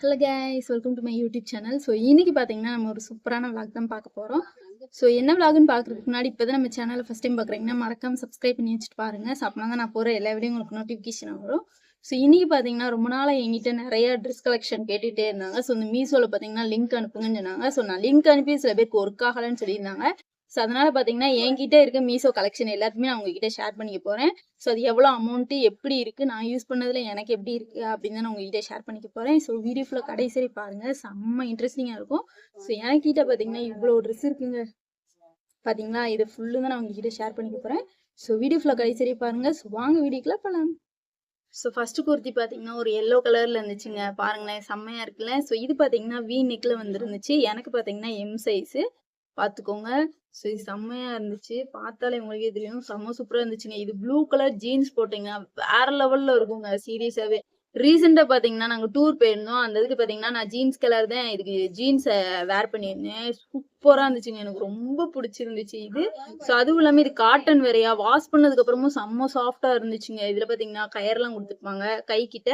Hello guys, welcome to my YouTube channel. So இன்னைக்கு பார்த்தீங்கன்னா நம்ம ஒரு சூப்பரான விளாக் தான் பார்க்க போகிறோம். ஸோ என்ன விளாக்னு பார்க்குறதுக்கு முன்னாடி இப்போ தான் நம்ம சேனலை ஃபஸ்ட் டைம் பார்க்குறீங்கன்னா மறக்காம சப்ஸ்கிரைப் பண்ணி வச்சுட்டு பாருங்கள். ஸோ அப்படின்னா தான் நான் போகிற எல்லா வீடியோ உங்களுக்கு நோட்டிஃபிகேஷன் வரும். ஸோ இன்னைக்கு பார்த்தீங்கன்னா ரொம்ப நாளாக என்கிட்ட நிறைய ட்ரெஸ் கலெக்ஷன் கேட்டுகிட்டே இருந்தாங்க. ஸோ இந்த மீஷோவில் பார்த்தீங்கன்னா லிங்க் அனுப்புங்கன்னு சொன்னாங்க. ஸோ நான் லிங்க் அனுப்பி சில பேருக்கு ஒர்க் ஆகலைன்னு சொல்லியிருந்தாங்க. ஸோ அதனால் பார்த்தீங்கன்னா என்கிட்ட இருக்க மீஷோ கலெக்ஷன் எல்லாத்தையுமே நான் உங்ககிட்ட ஷேர் பண்ணிக்க போகிறேன். ஸோ அது எவ்வளோ அமௌண்ட்டு, எப்படி இருக்குது, நான் யூஸ் பண்ணதில் எனக்கு எப்படி இருக்குது அப்படின்னு தான் நான் உங்ககிட்ட ஷேர் பண்ணிக்க போகிறேன். ஸோ வீடியோ ஃபுல்லாக கடைசி பாருங்கள், செம்ம இன்ட்ரெஸ்டிங்காக இருக்கும். ஸோ எனக்கிட்ட பார்த்தீங்கன்னா இவ்வளோ ட்ரெஸ் இருக்குங்க. பார்த்தீங்களா, இது ஃபுல்லு தான் நான் உங்ககிட்ட ஷேர் பண்ணிக்க போகிறேன். ஸோ வீடியோ ஃபுல்லாக கடைசி பாருங்கள். ஸோ வாங்க வீடியோக்குள்ள போகலாம். ஸோ ஃபஸ்ட்டு குர்த்தி பார்த்தீங்கன்னா ஒரு எல்லோ கலரில் இருந்துச்சுங்க. பாருங்களேன், செம்மையாக இருக்குல்ல. ஸோ இது பார்த்தீங்கன்னா வி நெக்கில் வந்துருந்துச்சு. எனக்கு பார்த்தீங்கன்னா எம் சைஸு பார்த்துக்கோங்க. ஸோ இது செம்மையாக இருந்துச்சு. பார்த்தாலே உங்களுக்கே தெரியும், செம்ம சூப்பராக இருந்துச்சுங்க. இது ப்ளூ கலர் ஜீன்ஸ் போட்டிங்கன்னா வேறு லெவலில் இருக்குங்க சீரியஸாகவே. ரீசெண்டாக பார்த்தீங்கன்னா நாங்கள் டூர் போயிருந்தோம். அந்த இதுக்கு பார்த்தீங்கன்னா நான் ஜீன்ஸ் கலர் தான் இதுக்கு ஜீன்ஸை வேர் பண்ணியிருந்தேன். சூப்பராக இருந்துச்சுங்க, எனக்கு ரொம்ப பிடிச்சிருந்துச்சு இது. ஸோ அதுவும் இல்லாமல் இது காட்டன் வேறையா, வாஷ் பண்ணதுக்கப்புறமும் செம்ம சாஃப்டாக இருந்துச்சுங்க. இதில் பார்த்தீங்கன்னா கயர்லாம் கொடுத்துருப்பாங்க கைக்கிட்ட.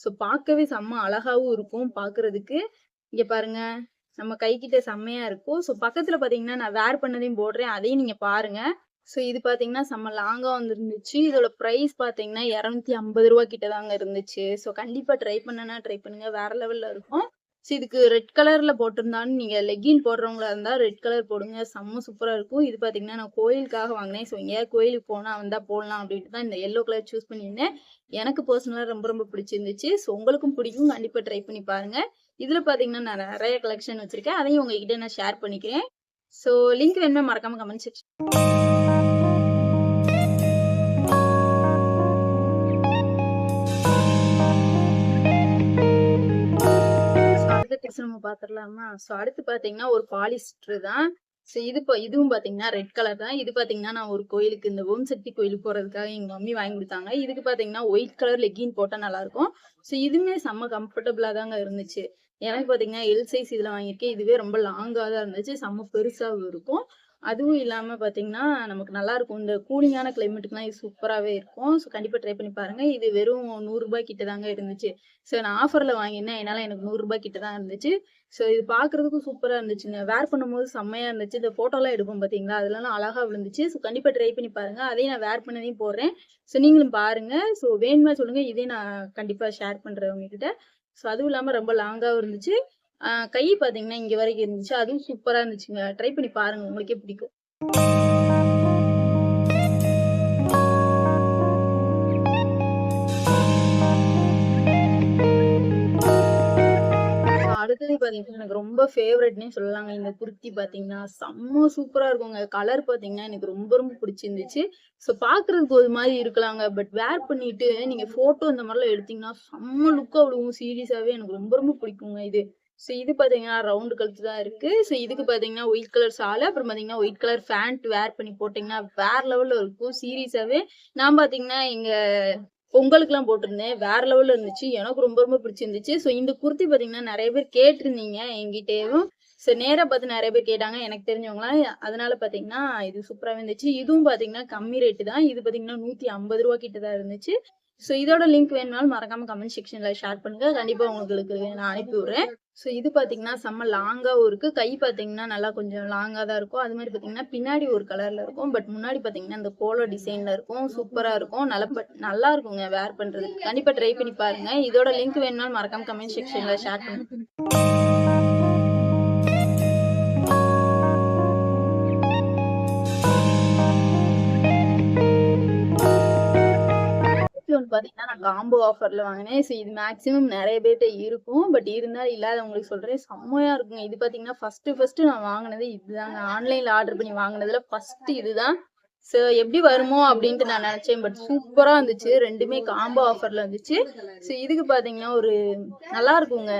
ஸோ பார்க்கவே செம்ம அழகாகவும் இருக்கும் பார்க்குறதுக்கு. இங்கே பாருங்க, நம்ம கைக்கிட்ட செம்மையா இருக்கும். ஸோ பக்கத்துல பாத்தீங்கன்னா நான் வேர் பண்ணதையும் போடுறேன், அதையும் நீங்க பாருங்க. ஸோ இது பாத்தீங்கன்னா செம்ம லாங்கா வந்துருந்துச்சு. இதோட ப்ரைஸ் பாத்தீங்கன்னா 250 ரூபா கிட்ட தாங்க இருந்துச்சு. ஸோ கண்டிப்பா ட்ரை பண்ணுங்க, வேற லெவல்ல இருக்கும். ஸோ இதுக்கு ரெட் கலர்ல போட்டிருந்தாலும் நீங்க லெக்கின் போடுறவங்களா இருந்தா ரெட் கலர் போடுங்க, செம்ம சூப்பரா இருக்கும். இது பாத்தீங்கன்னா நான் கோயிலுக்காக வாங்கினேன். ஸோ எங்கேயாவது கோயிலுக்கு போனா வந்தா போடலாம் அப்படின்ட்டு தான் இந்த எல்லோ கலர் சூஸ் பண்ணியிருந்தேன். எனக்கு பர்சனலா ரொம்ப ரொம்ப பிடிச்சிருந்துச்சு. ஸோ உங்களுக்கும் பிடிக்கும், கண்டிப்பா ட்ரை பண்ணி பாருங்க. இதுல பாத்தீங்கன்னா நான் நிறைய கலெக்ஷன் வச்சிருக்கேன், அதையும் உங்ககிட்ட நான் ஷேர் பண்ணிக்கிறேன். ஸோ லிங்க் வேணுமா மறக்காம கமெண்ட் செக்ஷன். நம்ம பாத்திரலாமா. ஸோ அடுத்து பாத்தீங்கன்னா ஒரு பாலிஸ்டர் தான். ஸோ இதுவும் பாத்தீங்கன்னா ரெட் கலர் தான். இது பாத்தீங்கன்னா நான் ஒரு கோயிலுக்கு, இந்த ஓம் சக்தி கோயிலுக்கு போறதுக்காக எங்க மம்மி வாங்கி கொடுத்தாங்க. இதுக்கு பாத்தீங்கன்னா ஒயிட் கலர் லெக்கின் போட்டா நல்லா இருக்கும். ஸோ இதுவுமே செம்ம கம்ஃபர்டபுளா தாங்க இருந்துச்சு. எனக்கு பாத்தீங்கன்னா எல் சைஸ் இதுல வாங்கியிருக்கேன். இதுவே ரொம்ப லாங்கா தான் இருந்துச்சு, செம்ம பெருசாவும் இருக்கும். அதுவும் இல்லாம பாத்தீங்கன்னா நமக்கு நல்லா இருக்கும். இந்த கூலிங்கான கிளைமேட்டுக்குலாம் இது சூப்பராகவே இருக்கும். ஸோ கண்டிப்பா ட்ரை பண்ணி பாருங்க. இது வெறும் 100 ரூபாய் கிட்ட தாங்க இருந்துச்சு. ஸோ நான் ஆஃபர்ல வாங்கினேன், என்னால எனக்கு 100 ரூபாய் கிட்ட தான் இருந்துச்சு. ஸோ இது பாக்குறதுக்கும் சூப்பரா இருந்துச்சுங்க. வேர் பண்ணும்போது செம்மையா இருந்துச்சு. இந்த போட்டோலாம் எடுப்போம் பாத்தீங்களா, அதெல்லாம் அழகா விழுந்துச்சு. ஸோ கண்டிப்பா ட்ரை பண்ணி பாருங்க. அதையும் நான் வேர் பண்ணதையும் போடுறேன். ஸோ நீங்களும் பாருங்க. ஸோ வேணுமா சொல்லுங்க, இதே நான் கண்டிப்பா ஷேர் பண்றேன் உங்ககிட்ட. ஸோ அதுவும் இல்லாம ரொம்ப லாங்காவும் இருந்துச்சு. கை பாத்தீங்கன்னா இங்க வரைக்கும் இருந்துச்சு. அதுவும் சூப்பரா இருந்துச்சுங்க. ட்ரை பண்ணி பாருங்க, உங்களுக்கே பிடிக்கும். அடுத்தது பாத்தீங்கன்னா எனக்கு ரொம்ப ஃபேவரட்னே சொல்லலாங்க. இந்த குர்த்தி பாத்தீங்கன்னா செம்ம சூப்பரா இருக்குங்க. கலர் பாத்தீங்கன்னா எனக்கு ரொம்ப ரொம்ப பிடிச்சிருந்துச்சு. ஸோ பாக்குறதுக்கு ஒரு மாதிரி இருக்கலாங்க, பட் வேர் பண்ணிட்டு நீங்க போட்டோ இந்த மாதிரிலாம் எடுத்தீங்கன்னா செம்ம லுக்கா விடுவோம். சீரியஸாவே எனக்கு ரொம்ப ரொம்ப பிடிக்குங்க இது. ஸோ இது பாத்தீங்கன்னா ரவுண்டு கழுத்து தான் இருக்கு. ஸோ இதுக்கு பாத்தீங்கன்னா ஒயிட் கலர் சாலை, அப்புறம் பாத்தீங்கன்னா ஒயிட் கலர் பேண்ட் வேர் பண்ணி போட்டீங்கன்னா வேற லெவல்ல இருக்கும். சீரியஸாவே நான் பாத்தீங்கன்னா எங்க பொங்கலுக்குலாம் போட்டிருந்தேன், வேற லெவல்ல இருந்துச்சு. எனக்கு ரொம்ப ரொம்ப பிடிச்சிருந்துச்சு. ஸோ இந்த குர்த்தி பாத்தீங்கன்னா நிறைய பேர் கேட்டிருந்தீங்க என்கிட்டயும். ஸோ நேரா பார்த்து நிறைய பேர் கேட்டாங்க, எனக்கு தெரிஞ்சவங்களாம். அதனால பாத்தீங்கன்னா இது சூப்பராகவே இருந்துச்சு. இதுவும் பாத்தீங்கன்னா கம்மி ரேட்டு தான். இது பாத்தீங்கன்னா 150 ரூபா கிட்ட தான் இருந்துச்சு. ஸோ இதோட லிங்க் வேணும்னாலும் மறக்காம கமெண்ட் செக்ஷன்ல ஷேர் பண்ணுங்க, கண்டிப்பா உங்களுக்கு நான் அனுப்பி விடுறேன். ஸோ இது பாத்தீங்கன்னா செம்ம லாங்காவும் இருக்கு. கை பாத்தீங்கன்னா நல்லா கொஞ்சம் லாங்கா தான் இருக்கும். அது மாதிரி பாத்தீங்கன்னா பின்னாடி ஒரு கலர்ல இருக்கும், பட் முன்னாடி பாத்தீங்கன்னா இந்த போலோ டிசைன்ல இருக்கும். சூப்பரா இருக்கும், நல்லா இருக்குங்க வேர் பண்றதுக்கு. கண்டிப்பா ட்ரை பண்ணி பாருங்க. இதோட லிங்க் வேணும்னாலும் மறக்காம கமெண்ட் செக்ஷன்ல ஷேர் பண்ணுங்க. பாத்தீங்கன்னா நான் காம்போ ஆஃபர்ல வாங்கினேன். ஸோ இது மேக்ஸிமம் நிறைய பேர்கிட்ட இருக்கும், பட் இருந்தாலும் இல்லாதவங்களுக்கு சொல்றேன், செம்மையா இருக்குங்க. இது பாத்தீங்கன்னா ஃபர்ஸ்ட் நான் வாங்கினது இதுதாங்க. ஆன்லைன்ல ஆர்டர் பண்ணி வாங்கினதுல ஃபர்ஸ்ட் இதுதான். ஸோ எப்படி வருமோ அப்படின்ட்டு நான் நினைச்சேன், பட் சூப்பரா இருந்துச்சு. ரெண்டுமே காம்போ ஆஃபர்ல இருந்துச்சு. ஸோ இதுக்கு பாத்தீங்கன்னா ஒரு நல்லா இருக்குங்க.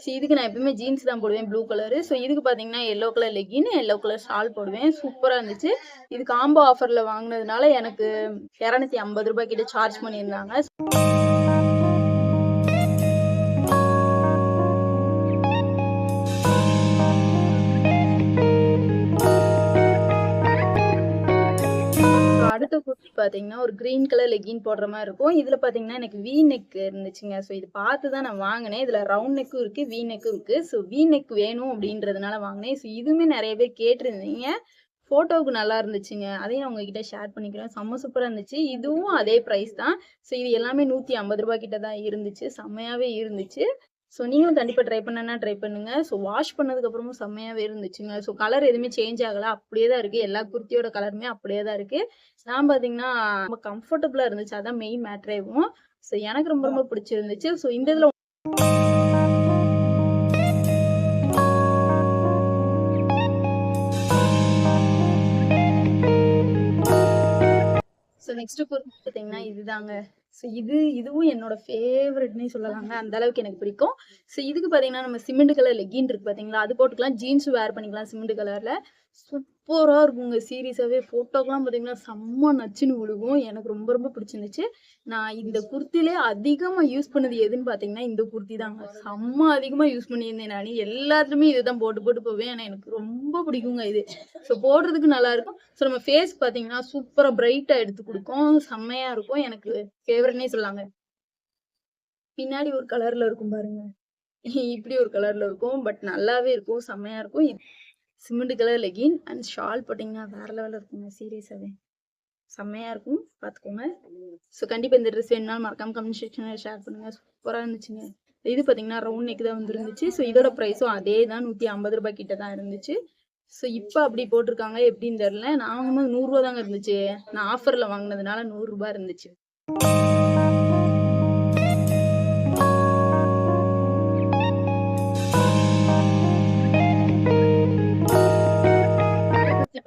ஸோ இதுக்கு நான் எப்பவுமே ஜீன்ஸ் தான் போடுவேன், ப்ளூ கலரு. ஸோ இதுக்கு பாத்தீங்கன்னா yellow colour legging, yellow colour shawl போடுவேன். சூப்பரா இருந்துச்சு. இது காம்போ ஆஃபர்ல வாங்கினதுனால எனக்கு 250 ரூபாய் கிட்ட சார்ஜ் பண்ணியிருந்தாங்க. அடுத்த குர்த்தி பார்த்தீங்கன்னா, ஒரு கிரீன் கலர் லெகின் போடுற மாரி இருக்கும். இதுல பார்த்தீங்கன்னா, எனக்கு வி நெக் இருந்துச்சுங்க. ஸோ இது பார்த்து தான் நான் வாங்குனேன். இதுல ரவுண்ட் நெக்கும் இருக்கு, வி நெக்கும் இருக்கு. ஸோ வி நெக் வேணும் அப்படின்றதுனால வாங்குனேன். ஸோ இதுவுமே நெறைய பேர் கேட்டிருந்தீங்க. ஃபோட்டோவுக்கு நல்லா இருந்துச்சுங்க. அதையும் நான் உங்ககிட்ட ஷேர் பண்ணிக்கிறேன். செம்ம சூப்பரா இருந்துச்சு. இதுவும் அதே பிரைஸ் தான். ஸோ இது எல்லாமே ரூ. 150 கிட்ட தான் இருந்துச்சு. செம்மையாவே இருந்துச்சு. ஸோ நீங்களும் கண்டிப்பா ட்ரை பண்ணனா ட்ரை பண்ணுங்க. ஸோ வாஷ் பண்ணதுக்கு அப்புறமும் செம்மையாவே இருந்துச்சுங்க. ஸோ கலர் எதுவுமே சேஞ்ச் ஆகல. அப்படியே தான் இருக்கு. எல்லா குர்த்தியோட கலருமே அப்படியே தான் இருக்கு. நான் பார்த்தீங்கன்னா, ரொம்ப கம்ஃபர்டபுளா இருந்துச்சு. அதான் மெயின் மேட்டரேவும். ஸோ எனக்கு ரொம்ப ரொம்ப பிடிச்சிருந்துச்சு. ஸோ இந்த இதுல ஸோ நெக்ஸ்ட் குர்த்தி பார்த்தீங்கன்னா இதுதாங்க. ஸோ இதுவும் என்னோட ஃபேவரட்னே சொல்லலாங்க. அந்த அளவுக்கு எனக்கு பிடிக்கும். ஸோ இதுக்கு பார்த்தீங்கன்னா, நம்ம சிமெண்ட் கலர் லெகின் இருக்கு பார்த்தீங்களா? அது போட்டுக்கலாம். ஜீன்ஸும் வேர் பண்ணிக்கலாம் சிமெண்ட் கலர்ல. சூப்பரா இருக்குங்க. சீரியஸாவே ஃபோட்டோக்கெல்லாம் பார்த்தீங்கன்னா, செம்ம நச்சுன்னு விழுகும். எனக்கு ரொம்ப ரொம்ப பிடிச்சிருந்துச்சு. நான் இந்த குர்த்திலே அதிகமா யூஸ் பண்ணது எதுன்னு பார்த்தீங்கன்னா, இந்த குர்த்தி தாங்க. செம்ம அதிகமா யூஸ் பண்ணியிருந்தேன் நானு. எல்லாத்துலயுமே இதுதான் போட்டு போட்டு போவேன். ஆனா எனக்கு ரொம்ப பிடிக்குங்க இது. ஸோ போடுறதுக்கு நல்லாருக்கும். ஸோ நம்ம ஃபேஸ் பார்த்தீங்கன்னா, சூப்பரா பிரைட்டா எடுத்து குடுக்கும். செம்மையா இருக்கும். எனக்கு ஃபேவரட்னே சொல்லலாங்க. பின்னாடி ஒரு கலர்ல இருக்கும் பாருங்க. இப்படி ஒரு கலர்ல இருக்கும். பட் நல்லாவே இருக்கும். செம்மையா இருக்கும். Cement colour legging and shawl போட்டிங்கன்னா வேற லெவல்ல இருக்குங்க. சீரியஸாவே செம்மையா இருக்கும். பார்த்துக்கோங்க. ஸோ கண்டிப்பா இந்த ட்ரெஸ் வேணும்னாலும் மறக்காம கமெண்ட் செக்ஷன்ல ஷேர் பண்ணுங்க. சூப்பரா இருந்துச்சுங்க. இது பார்த்தீங்கன்னா, ரவுண்ட் நெக் தான் வந்துருந்துச்சு. ஸோ இதோட ப்ரைஸும் அதே தான் ரூ. 150 கிட்ட தான் இருந்துச்சு. ஸோ இப்ப அப்படி போட்டிருக்காங்க எப்படின்னு தெரியல. நான் வாங்கும்போது ரூ. 100 தாங்க இருந்துச்சு. நான் ஆஃபர்ல வாங்குனதுனால ரூ. 100 இருந்துச்சு.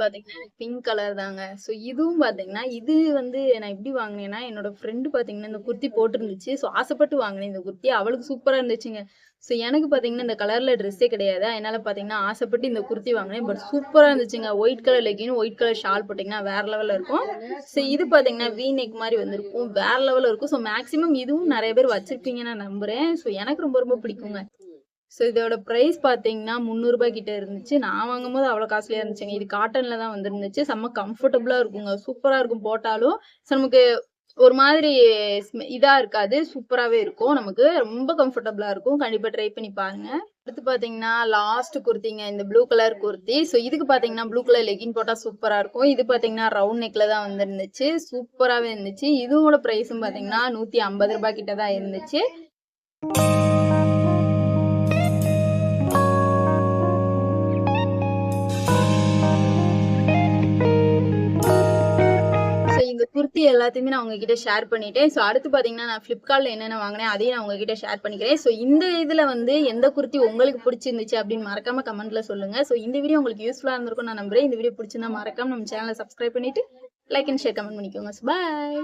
பாத்தீங்கன்னா பிங்க் கலர் தாங்க. ஸோ இதுவும் பாத்தீங்கன்னா, இது வந்து நான் எப்படி வாங்கினேன்னா, என்னோட ஃப்ரெண்டு பாத்தீங்கன்னா இந்த குர்த்தி போட்டிருந்துச்சு. ஸோ ஆசைப்பட்டு வாங்கினேன் இந்த குர்த்தி. அவளுக்கு சூப்பரா இருந்துச்சுங்க. ஸோ எனக்கு பாத்தீங்கன்னா இந்த கலர்ல ட்ரெஸ்ஸே கிடையாது. அதனால பாத்தீங்கன்னா ஆசைப்பட்டு இந்த குர்த்தி வாங்கினேன். பட் சூப்பரா இருந்துச்சுங்க. White colour legging, white colour shawl போட்டீங்கன்னா வேற லெவல்ல இருக்கும். ஸோ இது பாத்தீங்கன்னா வி நெக் மாதிரி வந்திருக்கும். வேற லெவல்ல இருக்கும். ஸோ மேக்ஸிமம் இதுவும் நிறைய பேர் வச்சிருப்பீங்கன்னு நான் நம்புறேன். ஸோ எனக்கு ரொம்ப ரொம்ப பிடிக்குங்க. ஸோ இதோட பிரைஸ் பார்த்தீங்கன்னா, ரூ. 300 கிட்ட இருந்துச்சு. நான் வாங்கும்போது அவ்வளோ காஸ்ட்லியா இருந்துச்சுங்க. இது காட்டன்ல தான் வந்திருந்துச்சு. செம்ம கம்ஃபர்டபுளா இருக்குங்க. சூப்பரா இருக்கும் போட்டாலும். ஸோ நமக்கு ஒரு மாதிரி இதா இருக்காது. சூப்பராவே இருக்கும். நமக்கு ரொம்ப கம்ஃபர்டபுளா இருக்கும். கண்டிப்பா ட்ரை பண்ணி பாருங்க. அடுத்து பார்த்தீங்கன்னா, லாஸ்ட் குர்த்திங்க. இந்த ப்ளூ கலர் குர்த்தி. ஸோ இதுக்கு பார்த்தீங்கன்னா, ப்ளூ கலர் லெகின் போட்டா சூப்பரா இருக்கும். இது பார்த்தீங்கன்னா, ரவுண்ட் நெக்ல தான் வந்திருந்துச்சு. சூப்பராவே இருந்துச்சு. இதோட பிரைஸும் பார்த்தீங்கன்னா, ரூ. 150 கிட்ட தான் இருந்துச்சு. இந்த குர்த்தி எல்லாத்தையுமே நான் உங்ககிட்ட ஷேர் பண்ணிட்டேன். ஸோ அடுத்து பார்த்தீங்கன்னா, நான் Flipkartல என்னென்ன வாங்கினேன் அதையும் நான் உங்ககிட்ட ஷேர் பண்ணிக்கிறேன். ஸோ இந்த இதுல வந்து எந்த குர்த்தி உங்களுக்கு பிடிச்சிருந்துச்சு அப்படின்னு மறக்காம கமெண்ட்ல சொல்லுங்க. ஸோ இந்த வீடியோ உங்களுக்கு யூஸ்ஃபுல்லா இருந்திருக்கும் நான் நம்புறேன். இந்த வீடியோ பிடிச்சிருந்தா மறக்காம நம்ம சேனலை சப்ஸ்கிரைப் பண்ணிட்டு லைக் அண்ட் ஷேர் கமெண்ட் பண்ணிக்கோங்க. பாய்.